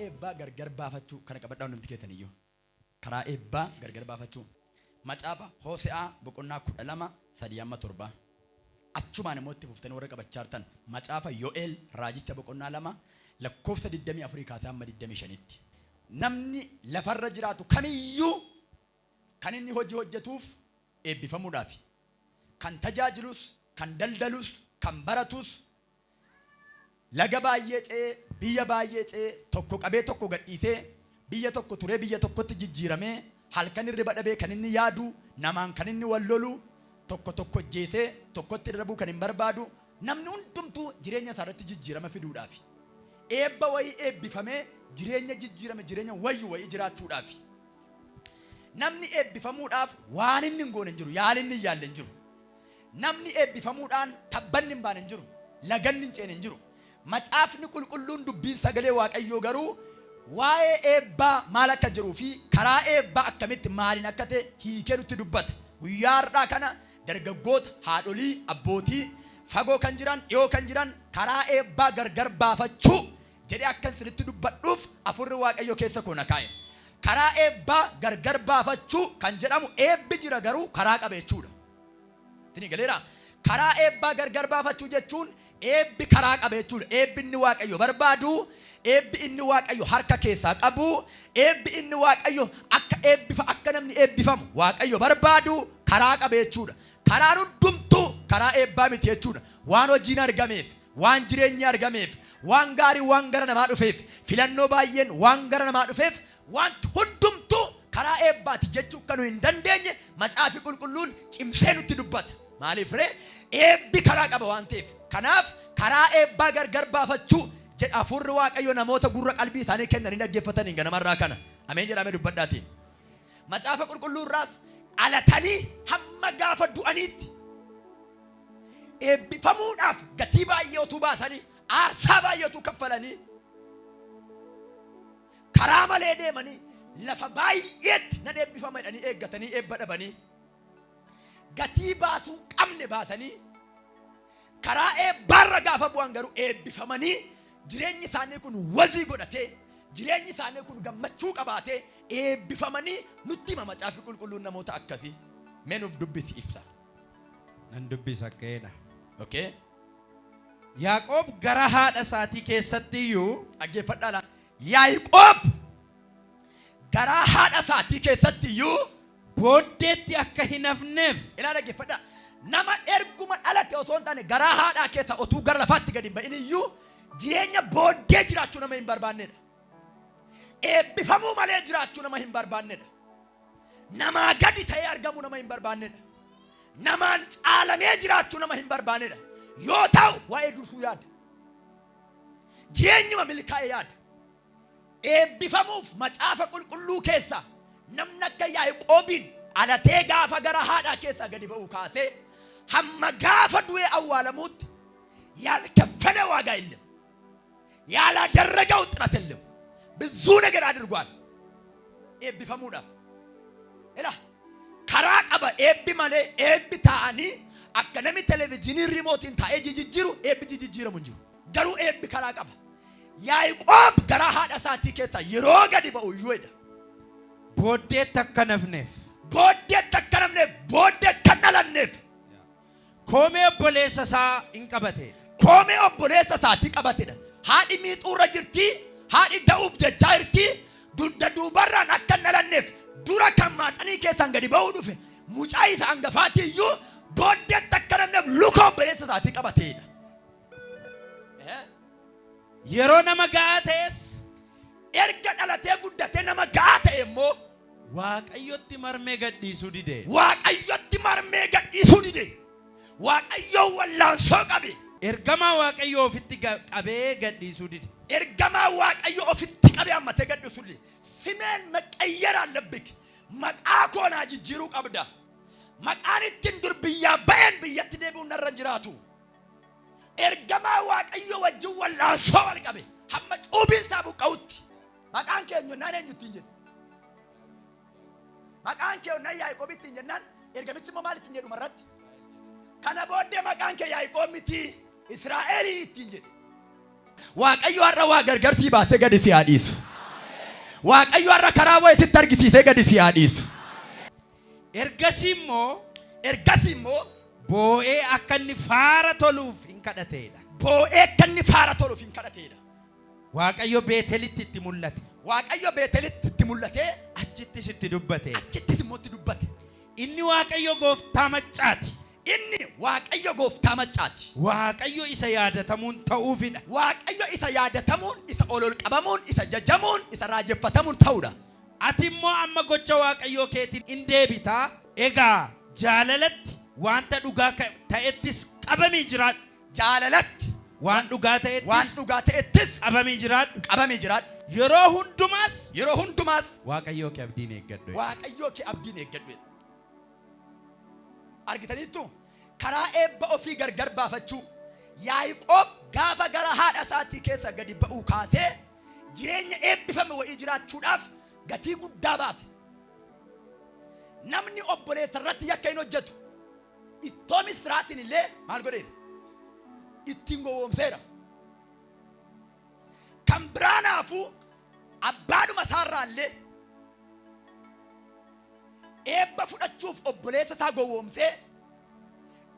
eebbaa gargar baafachuu kana qabadhaa hundi keessaniyyuu. Karaa eebbaa gargar baafachuu. Macaafa Hoose'aa boqonnaa 12:3-7. Achumaan immoo itti fuftanii warra qabachaa jirtan macaafa Yo'eel raajicha boqonnaa 2 lakkoofsa 24 kaasee hamma 25tti. Namni lafarra jiraatu kamiyyuu kan inni hojii hojjetuuf eebbifamuudhaaf, kan tajaajilus, kan daldalus, kan baratus, laga baay'ee ce'ee, biyya baay'ee ce'ee, tokko qabee tokko gadhiisee, biyya tokko turee biyya tokkotti jijjiiramee, halkan irriba dhabee kan inni yaadu, namaan kan inni wal lolu, tokko tokko jeesee, tokkotti darbuu kan hin barbaadu, namni hundumtuu jireenya isaa irratti jijjiirama fiduudhaaf. Eebba wayii eebbifamee jireenya jijjiirame, jireenya wayii jiraachuudhaaf. Namni eebbifamuudhaaf waan inni hin goone hin jiru, yaali inni hin yaalle hin jiru. Namni eebbifamuudhaan tabbanni hin baane hin jiru, laganni hin ceene hin jiru. Macaafni qulqulluun dubbiin sagalee Waaqayyoo garuu waa'ee eebbaa maal akka jiruu fi karaa eebbaa akkamitti maaliin akka ta'e hiikee nutti dubbata. Guyyaa har'aa kana dargaggoota, haadholii, abbootii, fagoo kan jiran, dhiyoo kan jiran karaa eebbaa gargar baafachuu jedhee akka isinitti dubbadhuuf afurri Waaqayyoo keessa koo na kaa'e. Karaa eebbaa gargar baafachuu kan jedhamu eebbi jira garuu karaa qabeechuudha. Tini galeera. Karaa eebbaa gargar baafachuu jechuun eebbi karaa qabeechuudha. Eebbi inni Waaqayyo barbaadu, eebbi inni Waaqayyo harka keessaa qabu, eebbi inni Waaqayyo akka namni eebbifamu Waaqayyo barbaadu karaa qabeechuudha. Karaan hundumtuu karaa eebbaa miti jechuudha. Waan hojiin argameef, waan jireenyi argameef, waan gaarii waan gara namaa dhufeef, filannoo baay'een waan gara namaa dhufeef, wanti hundumtuu karaa eebbaati jechuu kan hin dandeenye macaafi qulqulluun cimsee nutti dubbata. Maaliif ree? Eebbi karaa qaba waan ta'eef. Kanaaf karaa eebbaa gargar baafachuu jedha afurri Waaqayyo namoota gurra qalbii isaanii kennanii dhaggeeffatanii ganamarraa kana. Ameen jedhamee dubbadhaati. Macaafa qulqulluurraas alatanii hamma gaafa du'aniitti eebbifamuudhaaf gatii baay'eetu baasanii, aarsaa baay'eetu kaffalanii, karaa malee deemanii lafa baay'eetti nan eebbifama jedhanii eeggatanii eebba dhabanii, gatii baasuu qabne baasanii, karaa eebbaarra gaafa bu'an garuu eebbifamanii jireenyi isaanii kun wazii godhatee, jireenyi isaanii kun gammachuu qabaatee eebbifamanii nutti hima macaafi qulqulluun namoota akkasii. Mee nuuf dubbisi ibsa. Nan dubbisa keena. Okay. Yaaqoob gara haadha isaatii keessatti iyyuu dhaggeeffadhaa laa. Yaaqoob garaa haadha isaatii keessatti iyyuu booddeetti akka hin hafneef. Ilaa dhaggeeffadhaa. Nama erguma dhalate osoo hin taane garaa haadhaa keessa otuu gara lafaatti gadi hin ba'in iyyuu jireenya booddee jiraachuu nama hin barbaannedha. Eebbifamuu malee jiraachuu nama hin barbaannedha. Namaa gadi ta'ee argamuu nama hin barbaannedha. Namaan caalamee jiraachuu nama hin barbaannedha. Yoo ta'u waa'ee dursuu yaada. Jireenyuma milkaa'ee yaada. Eebbifamuuf macaafa qulqulluu keessa namni akka Yaaqoobiin alatee gaafa gara haadhaa keessaa gadi ba'uu kaasee hamma gaafa du'ee awwaalamuutti ያልከፈለ ዋጋ የለም፣ ያላደረገው ጥረት የለም። ብዙ ነገር አድርጓል ኤብቢፈሙዳፍ ኤላ ከራ ቀበ ኤብቢ ማለ ኤብቢ ታኒ አከነሚ ቴሌቪዥን ሪሞቲን ታኤ ጅጅሩ ኤብቢ ጅጅሩ ሙንጁ ገሩ ኤብቢ ከራ ቀበ ያዕቆብ ገራ ሃዳ ሳቲ ከታ ይሮ ገዲ በኡ ይወደ ቦዴ ተከነፍነፍ ቦዴ ከነለነፍ ኮሜ ቦሌሰሳ እንቀበቴ ኮሜ ኦቦሌሰሳ ቲቀበቴ ሃዲ ሚጡረ ጅርቲ ሃዲ ደኡፍ ጀቻርቲ ዱደዱ በራን አከነለነፍ ዱራ ከማጠኒ ከሳን ገዲ በኡ ዱፈ ሙጫይሳ አንገፋቲ ዩ ቦዴ ተከነነፍ ሉኮ ቦሌሰሳ ቲቀበቴ የሮ ነመጋቴስ ኤርገ ዳላቴ ጉዳቴ ነመጋቴ ሞ ዋቀዮቲ መርሜ ገዲሱ ዲዴ waaqayyo wallanso qabe ergama waaqayyo ofitti qabe gadhiisu dide ergama waaqayyo ofitti qabe ammate gadhiisulle simeen maqayyar alabik maqaakona jijjiru qabda maqaanittin durbiya bayan biyyatti deebi'u narra jiraatu ergama waaqayyo wajju wallanso wal qabe hamma cuubin sabu qawti maqaan keenyo naan eenyutti jedhe maqaan keenyo na Yaaqoobitti jennan ergamichi maalitti jedhu marratti kana boodde maqaan kee Yaaqoob miti Israa'elitti jedhe waaqayyo har'a waa gargarsii baasee gadi si haadhiisu. waaqayyo har'a karaa waa'ee sitti argisiisee gadi si yaadhiisu. Ergasii immoo Boo'ee akka inni faara toluuf hin kadhateedha. boo'ee akka inni faara toluuf hin kadhateedha. Waaqayyo Beetelitti itti mul'ate. Waaqayyo Beetelitti itti mul'atee Achittis itti dubbate. achittis immoo itti dubbate. Inni Waaqayyo gooftaa maccaati. Inni waaqayyo gooftaa maccaati. Waaqayyo isa yaadatamuun ta'uufidha. Waaqayyo isa yaadatamuun, isa ol qabamuun, isa jajamuun, isa raajeffatamuun ta'uudha. Ati immoo amma gocha Waaqayyoo keetiin hin deebitaa. Egaa jaalalatti wanta dhugaa ta'ettis qabamii jiraadhu. Jaalalatti Waan dhugaa waan ta'ettis dhugaa ta'ettis qabamii jiraadhu. qabamee jiraadhu. Yeroo hundumaas Waaqayyoo kee abdiin eeggadhu. waaqayyoo kee abdiin eeggadhu. Argitaniittu karaa eebba ofii gargar baafachuu Yaaqoob gaafa gara haadha isaatii keessa gadi ba'uu kaasee jireenya eebbifame wa'ii jiraachuudhaaf gatii guddaa baase. Namni obboleessa irratti yakka hin hojjetu ittoo misiraatiin illee maal godheera? Ittiin gowwoomseera. Kan biraanaafuu abbaadhuma isaarraa illee eebba fudhachuuf obboleessa isaa gowwoomsee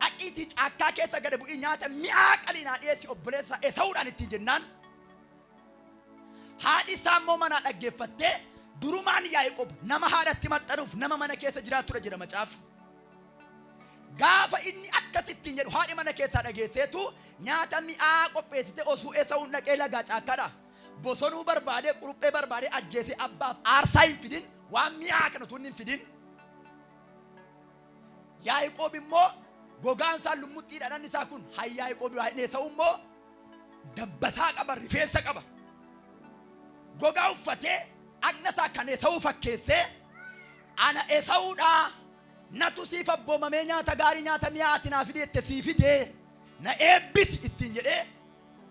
dhaqiitii caakkaa keessa gad bu'ii nyaata mi'aa qaliinaa dhiyeessi obboleessa Esaawudhaan ittiin jennaan haadhi isaa immoo manaa dhaggeeffattee durumaan Yaaqoob nama haadhatti maxxanuuf nama mana keessa jiraatudha jedha macaafa. Gaafa inni akkasittiin jedhu haadhi mana keessaa dhageesseetu nyaata mi'aa qopheessite osoo Esaawuun dhaqee lagaa caakkaadha. Bosonuu barbaadee quruphee barbaadee ajjeesee abbaaf aarsaa hin fidin waan mi'aa kana tun hin fidin. Yaaqoob immoo gogaan isaa lummuttiidha dhanni isaa kun hay Yaaqoob Esaawuu immoo dabbasaa qaba rifeensa qaba. Gogaa uffatee agna isaa kan Esaawuu fakkeessee ana Esaawuudhaa natu siif abboomamee nyaata gaarii nyaata mi'aati naa fideette sii fidee na eebbisi ittiin jedhee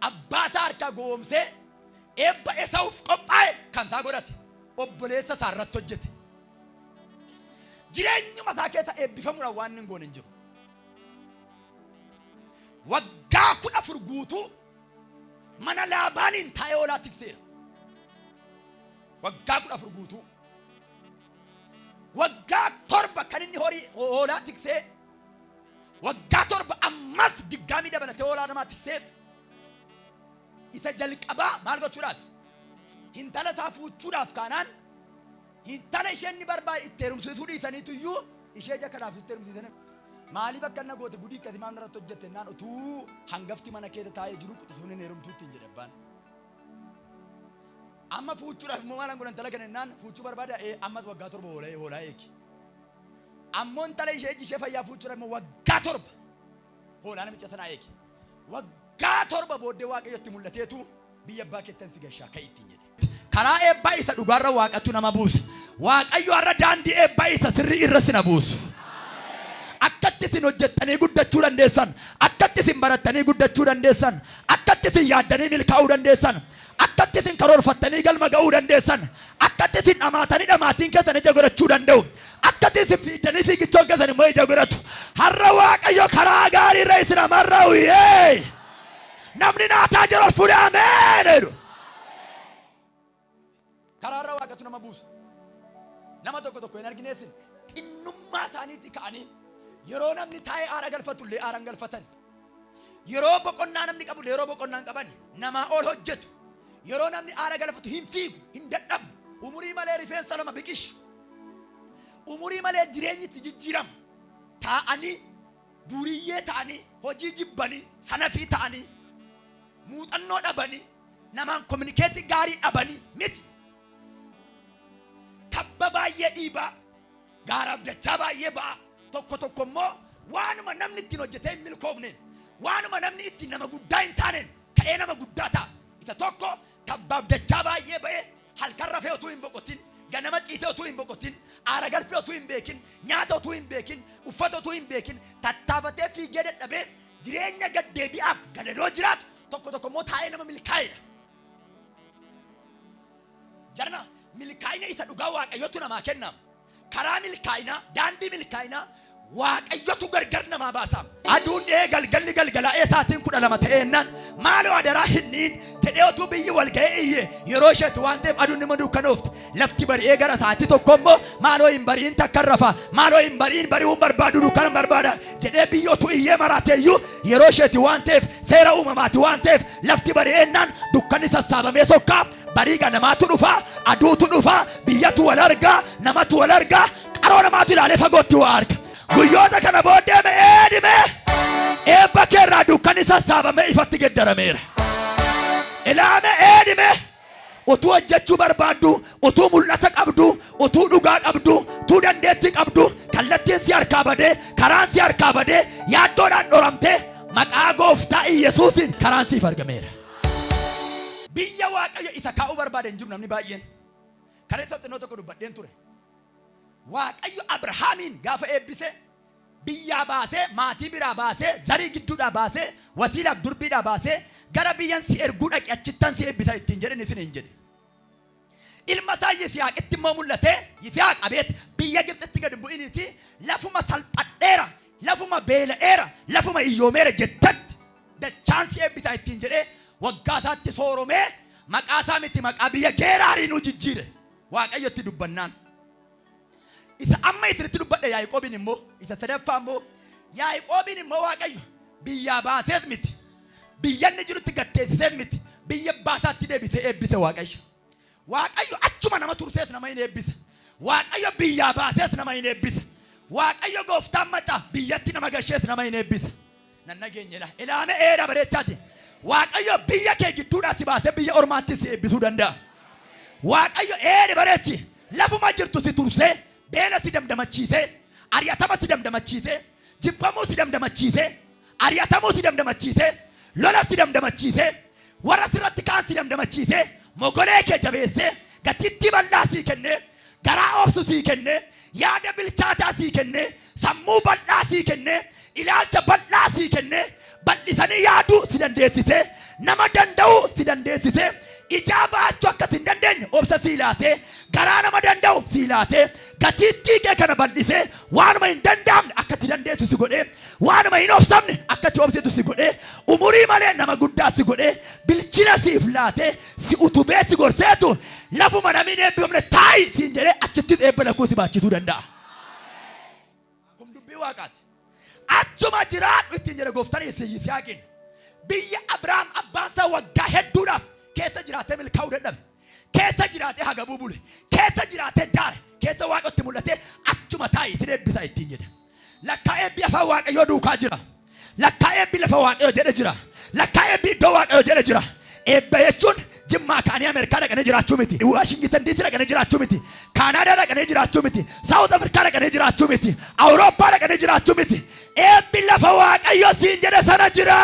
abbaa isaa harkaa gowwoomsee eebba Esaawuuf qophaa'e kan isaa godhate obboleessa isaa irratti hojjete. Jireenyuma isaa keessa eebbifamuudhaan waan hin goone hin jiru. Waggaa 14 guutuu mana Laabaaniin taa'ee hoolaa tikseera. Waggaa 14 guutuu. Waggaa 7 kan inni hoolaa tiksee waggaa 7 ammas diggaamii dabalatee hoolaa namaa tikseef isa jalqabaa maal gochuudhaaf hintala isaa fuuchuudhaaf kaanaan hintala isheen ni barbaade itti heerumsiisuu dhiisaniitu iyyuu ishee jakanaaf itti heerumsiisan maaliif akka inni goote gudii akkasii maal irratti hojjette naan utuu hangafti mana keessa taa'ee jiru quxisuun hin heerumtuutti hin jedhe abbaan. Amma fuuchuudhaaf immoo maal godhan intala kana naan fuuchuu barbaada ammas waggaa 7 hoolaa eegi. Ammoo intala ishee fayyaa fuuchuudhaaf immoo waggaa 7 hoolaa namicha sanaa eegi. Waggaa 7 booddee Waaqayyotti mul'ateetu biyya abbaa keettan si gashaa ka'e ittiin jedhe. Karaa eebbaa isa dhugaarra Waaqatu nama buusa. Waaqayyo har'a daandii eebbaa isa sirrii irra si na buusu. Akkatti isin hojjettanii guddachuu dandeessan, akkatti isin barattanii guddachuu dandeessan, akkatti isin yaaddanii milkaa'uu dandeessan, akkatti isin karoorfattanii galma ga'uu dandeessan, akkatti isin dhamaatiin keessan ija godhachuu danda'u, akkatti isin fiiddanii fiigichoon keessan immoo ija godhatu. Har'a Waaqayyo karaa gaarii irra isin amarra'u. Namni naataa jiru fuudhee ameen jedhu. Karaa irra Waaqatu nama buusa. Nama tokko hin argineessin xinnummaa isaaniitti ka'anii yeroo namni taa'ee aara galfatullee aara hin galfatan. Yeroo boqonnaa namni qabullee yeroo boqonnaa hin qaban namaa ol hojjetu. Yeroo namni aara galfatu hin fiigu, hin dadhabu. Umurii malee rifeensa lama biqishu. Umurii malee jireenyi itti jijjiirama. Taa'anii duriyyee ta'anii hojii jibbanii sanafii ta'anii muuxannoo dhabanii namaan kominikeetii gaarii dhabanii miti. Tabba baay'ee dhiibaa gaaraaf dachaa baay'ee ba'a. Tokko immoo waanuma namni ittiin hojjetee hin milkoofneen waanuma namni ittiin nama guddaa hin taaneen ka'ee nama guddaa ta'a. Isa tokko tabbaaf dachaa baay'ee ba'ee halkan rafee utuu hin boqotin ganama ciisee utuu hin boqotin aara galfee utuu hin beekin nyaata utuu hin beekin uffata utuu hin beekin tattaafatee fiigee dadhabee jireenya gaddeebi'aaf gadadoo jiraatu tokko immoo taa'ee nama milkaa'edha. Jarna milkaa'ina isa dhugaa Waaqayyotu namaa kennama. Karaa milkaa'inaa daandii milkaa'inaa Waaqayyotu gargar namaa baasa. Aduun galgalli galgalaa'ee sa'aatiin 12 ta'eennaan maaloo adaraa hinniin jedhee utuu biyyi wal ga'ee iyye yeroo isheetti waan ta'eef aduun nama dukkanooftu lafti bari'ee gara sa'aatii tokko immoo maaloo hin bari'in takka rafa maaloo hin bari'in bari'uun barbaadu dukkana barbaada jedhee biyyootu iyyee maraateeyyuu yeroo isheetti waan ta'eef seera uumamaati waan ta'eef lafti bari'eennaan dukkanni sassaabamee sokkaa barii ganamaatu dhufa aduutu dhufa biyyatu wal argaa namatu wal argaa qaroo namaatu ilaalee fagootti waa arga guyyoota kana booddee dhime eebba keerraa dukkanni sassaabamee ifatti geddarameera ilaame dhime utuu hojjechuu barbaaddu utuu mul'ata qabdu utuu dhugaa qabdu utuu dandeettii qabdu kallattiin si harkaa badee karaan si harkaa badee yaaddoodhaan dhoramtee maqaa gooftaa Yesuusiin karaan siif argameera. Biyya Waaqayyo isa kaa'uu barbaade hin jiru namni baay'een. Kaleessa xinnoo tokko dubbadheen ture. Waaqayyo Abrahaamiin gaafa eebbise biyyaa baasee maatii biraa baasee zarii gidduudhaa baasee wasiilaaf durbiidhaa baasee gara biyyan si erguu dhaqe achittan si eebbisa ittiin jedhan isin hin jedhe. Ilma isaa Yisihaaqitti immoo mul'ate Yisihaaq abeet biyya Gibxitti gad hin bu'iniiti lafuma salphadheera lafuma beela'eera lafuma iyyoomeera jettatti dachaan si eebbisa ittiin jedhee waggaa isaatti sooromee maqaa isaa miti maqaa biyya Geeraarii nu jijjiire Waaqayyotti dubbannaan. Isa amma isinitti dubbadhe Yaaqoobiin immoo isa sadaffaa immoo Yaaqoobiin immoo Waaqayyo biyyaa baaseet miti biyyanni jirutti gatteessiseet miti biyya baasaatti deebisee eebbise Waaqayyo. Waaqayyo achuma nama tursees nama hin eebbise. Waaqayyo biyyaa baasees nama hin eebbise. Waaqayyo gooftaan macaa biyyatti nama gashees nama hin eebbise. Nan nageenyedha. Ilaame eeda bareechaati. Waaqayyo biyya kee gidduudhaa si baasee biyya ormaatti si eebbisuu danda'a. Waaqayyo eeda bareechi lafuma jirtu si tursee beela si damdamachiisee ari'atama si damdamachiisee jibbamuu si damdamachiisee ari'atamuu si damdamachiisee lola si damdamachiisee warra sirratti kaan si damdamachiisee mogolee kee jabeessee gatitti bal'aa sii kennee garaa obsu sii kennee yaada bilchaataa sii kennee sammuu bal'aa sii kennee ilaalcha bal'aa sii kennee bal'isanii yaaduu si dandeessisee nama danda'uu si dandeessisee ijaa baachuu akka hin dandeenye obsa sii laatee garaa nama danda'u sii laatee gatiittii kee kana bal'isee waanuma hin danda'amne akka itti dandeessu si godhee waanuma hin obsamne akka itti obsitu si godhee umurii malee nama guddaa si godhee bilchina siif laatee si utubee si gorseetu lafuma namni hin eebbifamne taa'i siin jedhee achitti eebba lakkuu si baachisuu danda'a. Kun dubbii Waaqaati. Achuma jiraadhu ittiin jedhe gooftaan Yisihaaqiin biyya Abrahaam abbaan isaa waggaa hedduudhaaf keessa jiraatee milkaa'uu dadhabe keessa jiraatee hagabuu bule keessa jiraatee daare keessa Waaqotti mul'ate achuma taa'i isin eebbisa ittiin jedhe. Lakkaa eebbi afaan Waaqayyoo duukaa jira. Lakkaa eebbi lafa Waaqayyoo jedhe jira. Lakkaa eebbi iddoo Waaqayyoo jedhe jira. Eebba jechuun Jimmaa kaanii Ameerikaa dhaqanii jiraachuu miti. Waashingtan DC dhaqanii jiraachuu miti. Kaanaadaa dhaqanii jiraachuu miti. Saawut Afrikaa dhaqanii jiraachuu miti. Awurooppaa dhaqanii jiraachuu miti. Eebbi lafa Waaqayyoo siin jedhe sana jira.